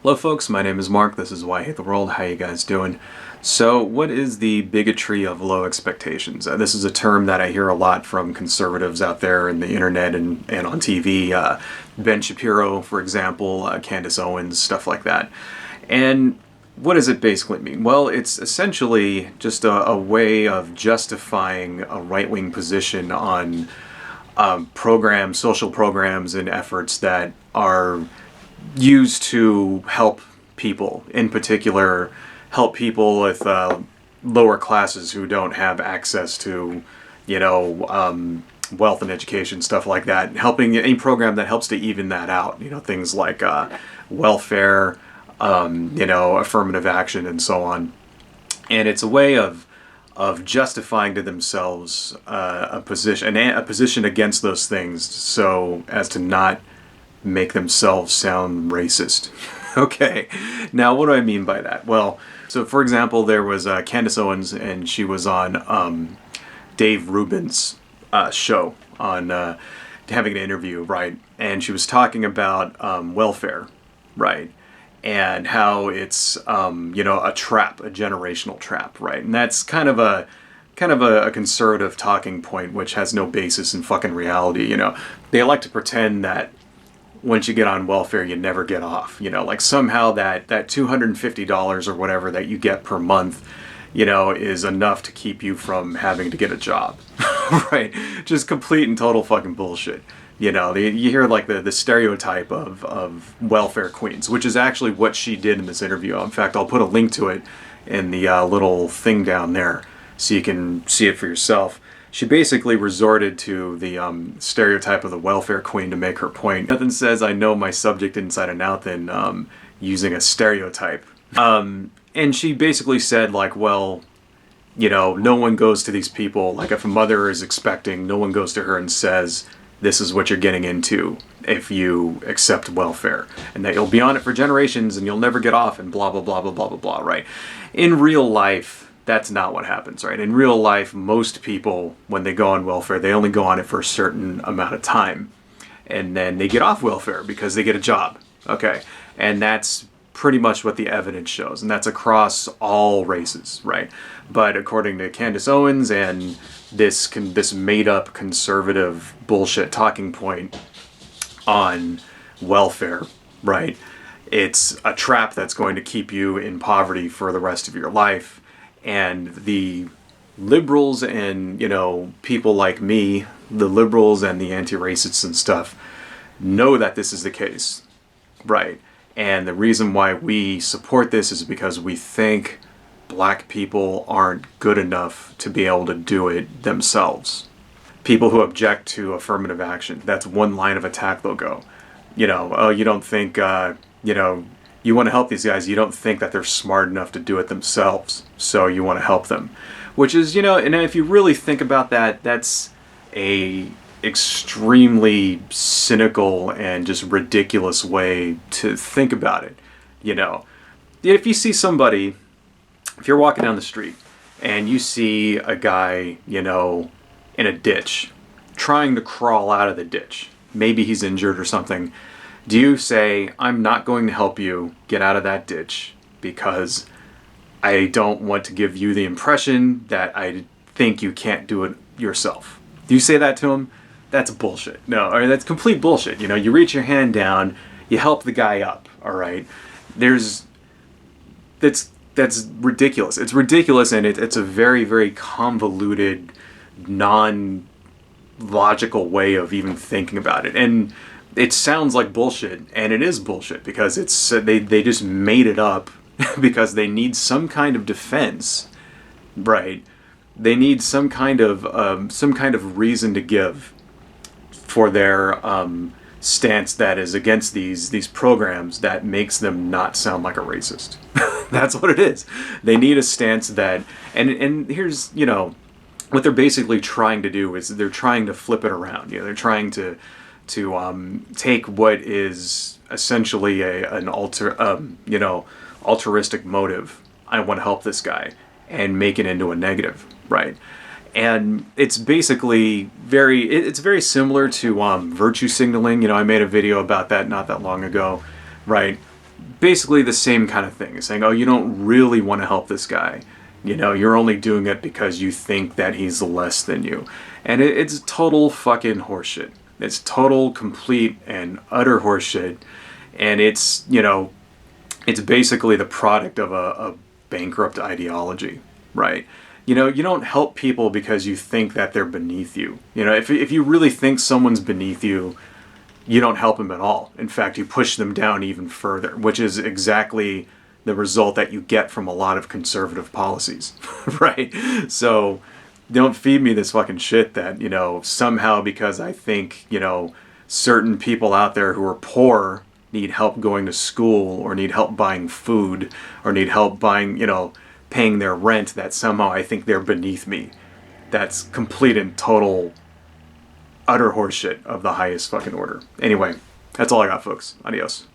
Hello folks, my name is Mark, this is Why I Hate the World, how you guys doing? So what is the bigotry of low expectations? This is a term that I hear a lot from conservatives out there in the internet and on TV. Ben Shapiro, for example, Candace Owens, stuff like that. And what does it basically mean? Well, it's essentially just a way of justifying a right-wing position on programs, social programs and efforts that are used to help people, in particular help people with lower classes who don't have access to, wealth and education, stuff like that. Helping any program that helps to even that out, things like welfare, affirmative action and so on. And it's a way of justifying to themselves a position against those things so as to not make themselves sound racist. Okay, now what do I mean by that? Well, so for example, there was Candace Owens, and she was on Dave Rubin's show on having an interview, right? And she was talking about welfare, right? And how it's a trap, a generational trap, right? And that's kind of a conservative talking point, which has no basis in fucking reality. They like to pretend that once you get on welfare, you never get off. Like somehow that $250 or whatever that you get per month, is enough to keep you from having to get a job, right? Just complete and total fucking bullshit. You hear like the stereotype of welfare queens, which is actually what she did in this interview. In fact, I'll put a link to it in the little thing down there so you can see it for yourself. She basically resorted to the stereotype of the welfare queen to make her point. Nothing says I know my subject inside and out than using a stereotype. And she basically said, like, well, no one goes to these people. Like, if a mother is expecting, no one goes to her and says, this is what you're getting into if you accept welfare. And that you'll be on it for generations and you'll never get off and blah, blah, blah, blah, blah, blah, blah, right? In real life, that's not what happens, right? In real life, most people, when they go on welfare, they only go on it for a certain amount of time. And then they get off welfare because they get a job, okay? And that's pretty much what the evidence shows. And that's across all races, right? But according to Candace Owens and this made-up conservative bullshit talking point on welfare, right? It's a trap that's going to keep you in poverty for the rest of your life. And the liberals and, people like me, the liberals and the anti-racists and stuff, know that this is the case, right? And the reason why we support this is because we think black people aren't good enough to be able to do it themselves. People who object to affirmative action, that's one line of attack they'll go. Oh, you don't think, you want to help these guys, you don't think that they're smart enough to do it themselves, so you want to help them. Which is, and if you really think about that, that's a extremely cynical and just ridiculous way to think about it. If you see somebody, if you're walking down the street and you see a guy, in a ditch, trying to crawl out of the ditch, maybe he's injured or something, do you say, I'm not going to help you get out of that ditch because I don't want to give you the impression that I think you can't do it yourself? Do you say that to him? That's bullshit. No, or that's complete bullshit. You reach your hand down, you help the guy up, all right? That's ridiculous. It's ridiculous, and it's a very, very convoluted, non-logical way of even thinking about it. And it sounds like bullshit, and it is bullshit because they just made it up because they need some kind of defense, right? They need some kind of reason to give for their stance that is against these programs that makes them not sound like a racist. That's what it is. They need a stance that, and here's what they're basically trying to do is they're trying to flip it around. They're trying to take what is essentially an altruistic motive. I want to help this guy, and make it into a negative, right? And it's basically it's very similar to virtue signaling. I made a video about that not that long ago, right? basically the same kind of thing. It's saying, oh, you don't really want to help this guy. You know, you're only doing it because you think that he's less than you. And it's total fucking horseshit. It's total, complete, and utter horseshit. And it's, you know, it's basically the product of a bankrupt ideology, right? You know, you don't help people because you think that they're beneath you. You know, if you really think someone's beneath you, you don't help them at all. In fact, you push them down even further, which is exactly the result that you get from a lot of conservative policies, right? So don't feed me this fucking shit that, you know, somehow because I think, you know, certain people out there who are poor need help going to school or need help buying food or need help buying, you know, paying their rent, that somehow I think they're beneath me. That's complete and total utter horseshit of the highest fucking order. Anyway, that's all I got, folks. Adios.